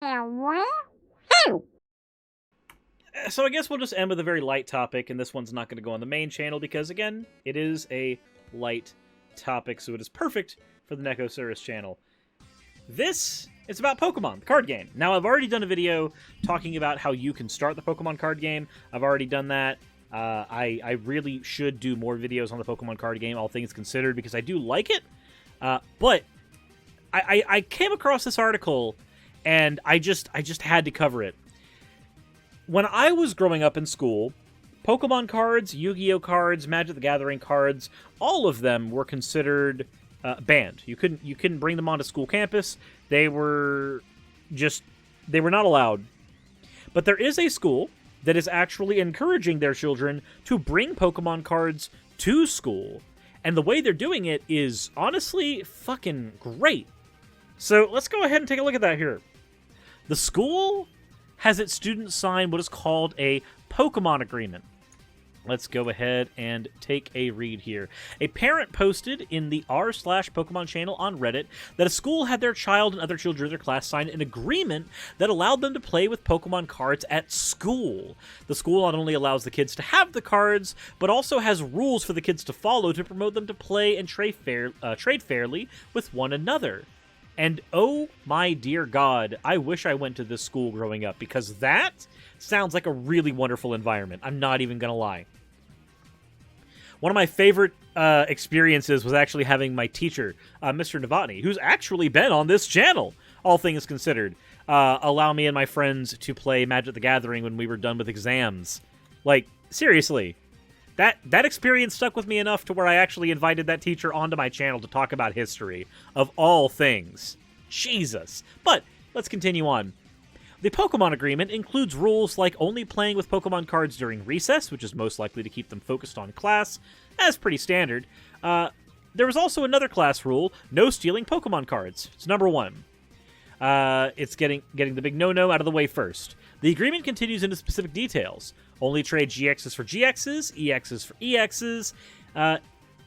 So I guess we'll just end with a very light topic, and this one's not going to go on the main channel because, again, it is a light topic, so it is perfect for the Nekosaurus channel. This is about Pokemon, the card game. Now, I've already done a video talking about how you can start the Pokemon card game. I've already done that. I really should do more videos on the Pokemon card game, all things considered, because I do like it. But I came across this article, and I just had to cover it. When I was growing up in school, Pokemon cards, Yu-Gi-Oh cards, Magic the Gathering cards, all of them were considered banned. You couldn't bring them onto school campus. They were not allowed. But there is a school that is actually encouraging their children to bring Pokemon cards to school. And the way they're doing it is honestly fucking great. So let's go ahead and take a look at that here. The school has its students sign what is called a Pokemon agreement. Let's go ahead and take a read here. A parent posted in the r/Pokemon channel on Reddit that a school had their child and other children in their class sign an agreement that allowed them to play with Pokemon cards at school. The school not only allows the kids to have the cards, but also has rules for the kids to follow to promote them to play and trade fairly with one another. And oh my dear God, I wish I went to this school growing up, because that sounds like a really wonderful environment. I'm not even going to lie. One of my favorite experiences was actually having my teacher, Mr. Novotny, who's actually been on this channel, all things considered, allow me and my friends to play Magic the Gathering when we were done with exams. Like, seriously. That experience stuck with me enough to where I actually invited that teacher onto my channel to talk about history, of all things. Jesus. But let's continue on. The Pokemon agreement includes rules like only playing with Pokemon cards during recess, which is most likely to keep them focused on class. That's pretty standard. There was also another class rule, no stealing Pokemon cards. It's number 1. It's getting the big no-no out of the way first. The agreement continues into specific details. Only trade GXs for GXs, EXs for EXs,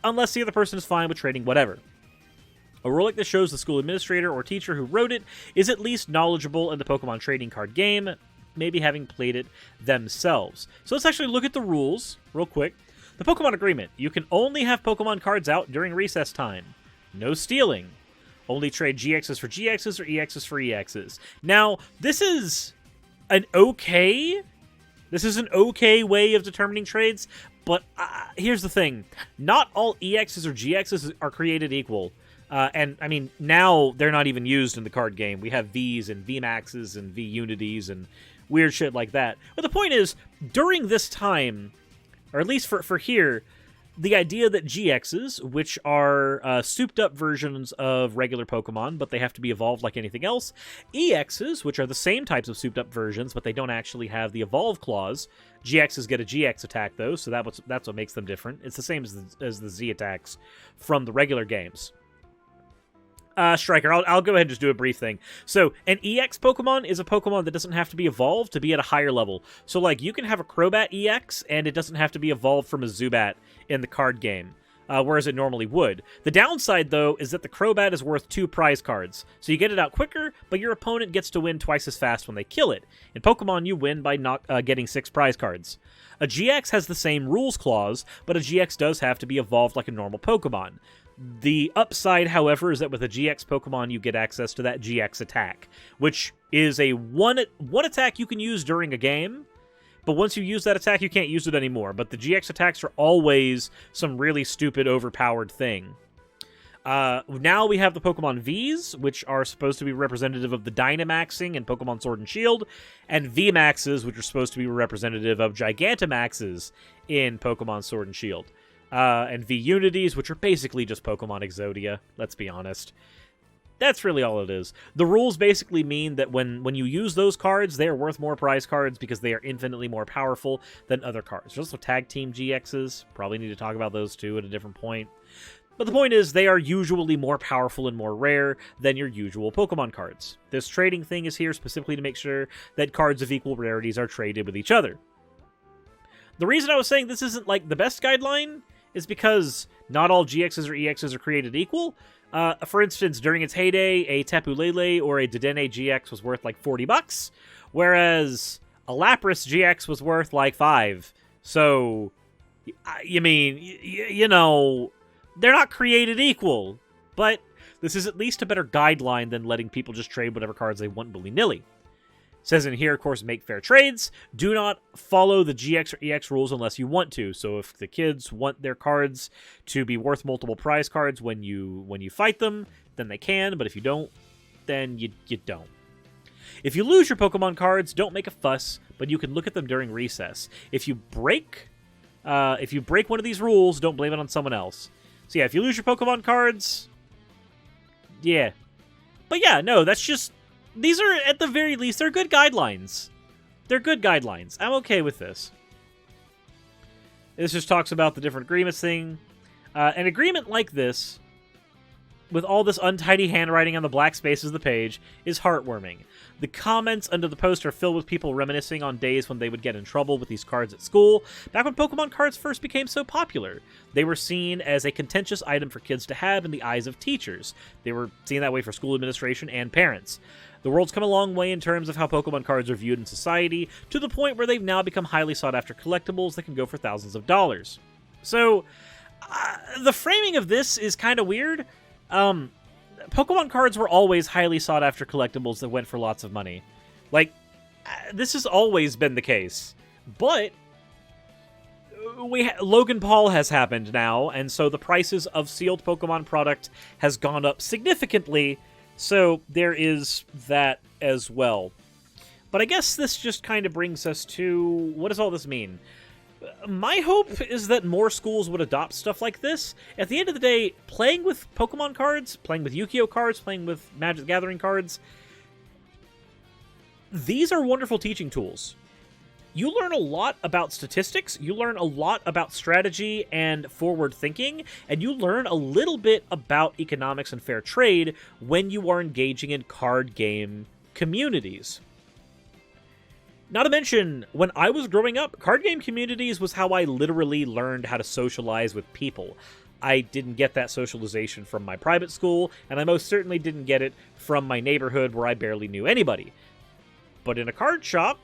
unless the other person is fine with trading whatever. A rule like this shows the school administrator or teacher who wrote it is at least knowledgeable in the Pokemon trading card game, maybe having played it themselves. So let's actually look at the rules real quick. The Pokemon agreement. You can only have Pokemon cards out during recess time. No stealing. Only trade GXs for GXs or EXs for EXs. Now, this is an okay way of determining trades, but here's the thing. Not all EXs or GXs are created equal. And, I mean, now they're not even used in the card game. We have Vs and VMAXs and V-Unities and weird shit like that. But the point is, during this time, or at least for here, the idea that GXs, which are souped-up versions of regular Pokemon, but they have to be evolved like anything else, EXs, which are the same types of souped-up versions, but they don't actually have the evolve clause. GXs get a GX attack, though, so that's what makes them different. It's the same as the Z attacks from the regular games. Striker, I'll go ahead and just do a brief thing. So, an EX Pokemon is a Pokemon that doesn't have to be evolved to be at a higher level. So, like, you can have a Crobat EX, and it doesn't have to be evolved from a Zubat in the card game, whereas it normally would. The downside, though, is that the Crobat is worth 2 prize cards. So you get it out quicker, but your opponent gets to win twice as fast when they kill it. In Pokemon, you win by not getting 6 prize cards. A GX has the same rules clause, but a GX does have to be evolved like a normal Pokemon. The upside, however, is that with a GX Pokemon, you get access to that GX attack, which is a one attack you can use during a game, but once you use that attack, you can't use it anymore. But the GX attacks are always some really stupid, overpowered thing. Now we have the Pokemon Vs, which are supposed to be representative of the Dynamaxing in Pokemon Sword and Shield, and VMAXs, which are supposed to be representative of Gigantamaxes in Pokemon Sword and Shield. And V-Unities, which are basically just Pokemon Exodia, let's be honest. That's really all it is. The rules basically mean that when you use those cards, they are worth more prize cards because they are infinitely more powerful than other cards. There's also Tag Team GXs. Probably need to talk about those too at a different point. But the point is, they are usually more powerful and more rare than your usual Pokemon cards. This trading thing is here specifically to make sure that cards of equal rarities are traded with each other. The reason I was saying this isn't like the best guideline is because not all GXs or EXs are created equal, For instance, during its heyday, a Tapu Lele or a Dedenne GX was worth like $40, whereas a Lapras GX was worth like $5. So, you mean, you know, they're not created equal, but this is at least a better guideline than letting people just trade whatever cards they want willy-nilly. Says in here, of course, make fair trades. Do not follow the GX or EX rules unless you want to. So if the kids want their cards to be worth multiple prize cards when you fight them, then they can. But if you don't, then you don't. If you lose your Pokemon cards, don't make a fuss, but you can look at them during recess. If you break one of these rules, don't blame it on someone else. So yeah, if you lose your Pokemon cards, yeah. But yeah, no, that's just... These are, at the very least, they're good guidelines. They're good guidelines. I'm okay with this. This just talks about the different agreements thing. An agreement like this, with all this untidy handwriting on the black spaces of the page, is heartwarming. The comments under the post are filled with people reminiscing on days when they would get in trouble with these cards at school, back when Pokemon cards first became so popular. They were seen as a contentious item for kids to have in the eyes of teachers. They were seen that way for school administration and parents. The world's come a long way in terms of how Pokemon cards are viewed in society, to the point where they've now become highly sought-after collectibles that can go for thousands of dollars. So, the framing of this is kind of weird. Pokemon cards were always highly sought-after collectibles that went for lots of money. Like, this has always been the case. But Logan Paul has happened now, and so the prices of sealed Pokemon product has gone up significantly, so there is that as well. But I guess this just kind of brings us to, what does all this mean? My hope is that more schools would adopt stuff like this. At the end of the day, playing with Pokemon cards, playing with Yu-Gi-Oh cards, playing with Magic the Gathering cards, these are wonderful teaching tools. You learn a lot about statistics, you learn a lot about strategy and forward thinking, and you learn a little bit about economics and fair trade when you are engaging in card game communities. Not to mention, when I was growing up, card game communities was how I literally learned how to socialize with people. I didn't get that socialization from my private school, and I most certainly didn't get it from my neighborhood where I barely knew anybody. But in a card shop,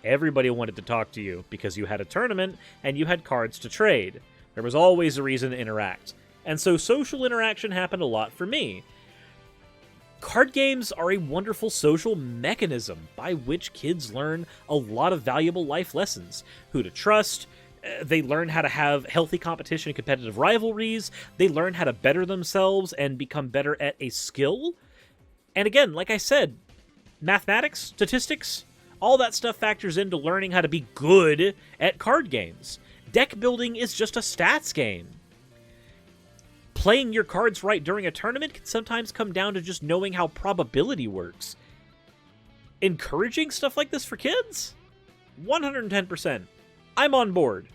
everybody wanted to talk to you because you had a tournament and you had cards to trade. There was always a reason to interact. And so social interaction happened a lot for me. Card games are a wonderful social mechanism by which kids learn a lot of valuable life lessons. Who to trust. They learn how to have healthy competition and competitive rivalries. They learn how to better themselves and become better at a skill. And again, like I said, mathematics, statistics, all that stuff factors into learning how to be good at card games. Deck building is just a stats game. Playing your cards right during a tournament can sometimes come down to just knowing how probability works. Encouraging stuff like this for kids? 110%. I'm on board.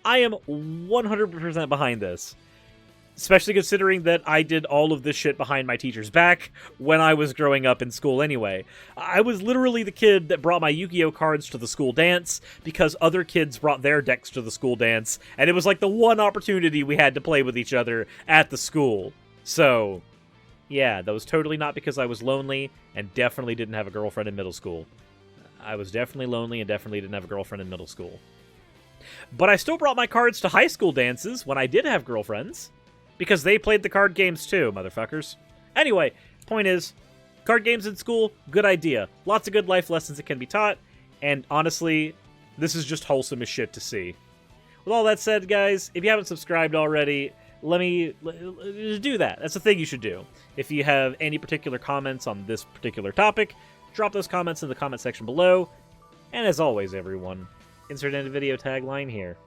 I am 100% behind this. Especially considering that I did all of this shit behind my teacher's back when I was growing up in school anyway. I was literally the kid that brought my Yu-Gi-Oh cards to the school dance because other kids brought their decks to the school dance, and it was like the one opportunity we had to play with each other at the school. So, yeah, that was totally not because I was lonely and definitely didn't have a girlfriend in middle school. I was definitely lonely and definitely didn't have a girlfriend in middle school. But I still brought my cards to high school dances when I did have girlfriends. Because they played the card games too, motherfuckers. Anyway, point is, card games in school, good idea. Lots of good life lessons that can be taught, and honestly, this is just wholesome as shit to see. With all that said, guys, if you haven't subscribed already, do that. That's the thing you should do. If you have any particular comments on this particular topic, drop those comments in the comment section below. And as always, everyone, insert end video tagline here.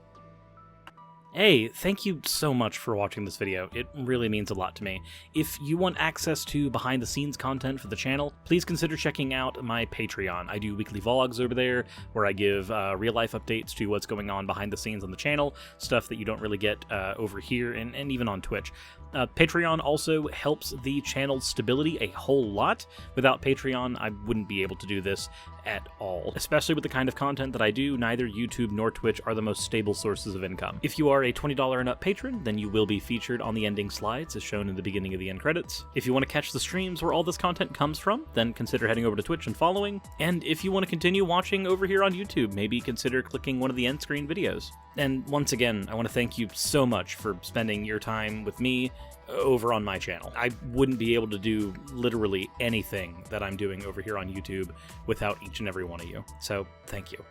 Hey, thank you so much for watching this video. It really means a lot to me. If you want access to behind-the-scenes content for the channel, please consider checking out my Patreon. I do weekly vlogs over there where I give real-life updates to what's going on behind the scenes on the channel, stuff that you don't really get over here and even on Twitch. Patreon also helps the channel's stability a whole lot. Without Patreon, I wouldn't be able to do this at all. Especially with the kind of content that I do, neither YouTube nor Twitch are the most stable sources of income. If you are a $20 and up patron, then you will be featured on the ending slides as shown in the beginning of the end credits. If you want to catch the streams where all this content comes from, then consider heading over to Twitch and following. And if you want to continue watching over here on YouTube, maybe consider clicking one of the end screen videos. And once again, I want to thank you so much for spending your time with me over on my channel. I wouldn't be able to do literally anything that I'm doing over here on YouTube without each and every one of you. So, thank you.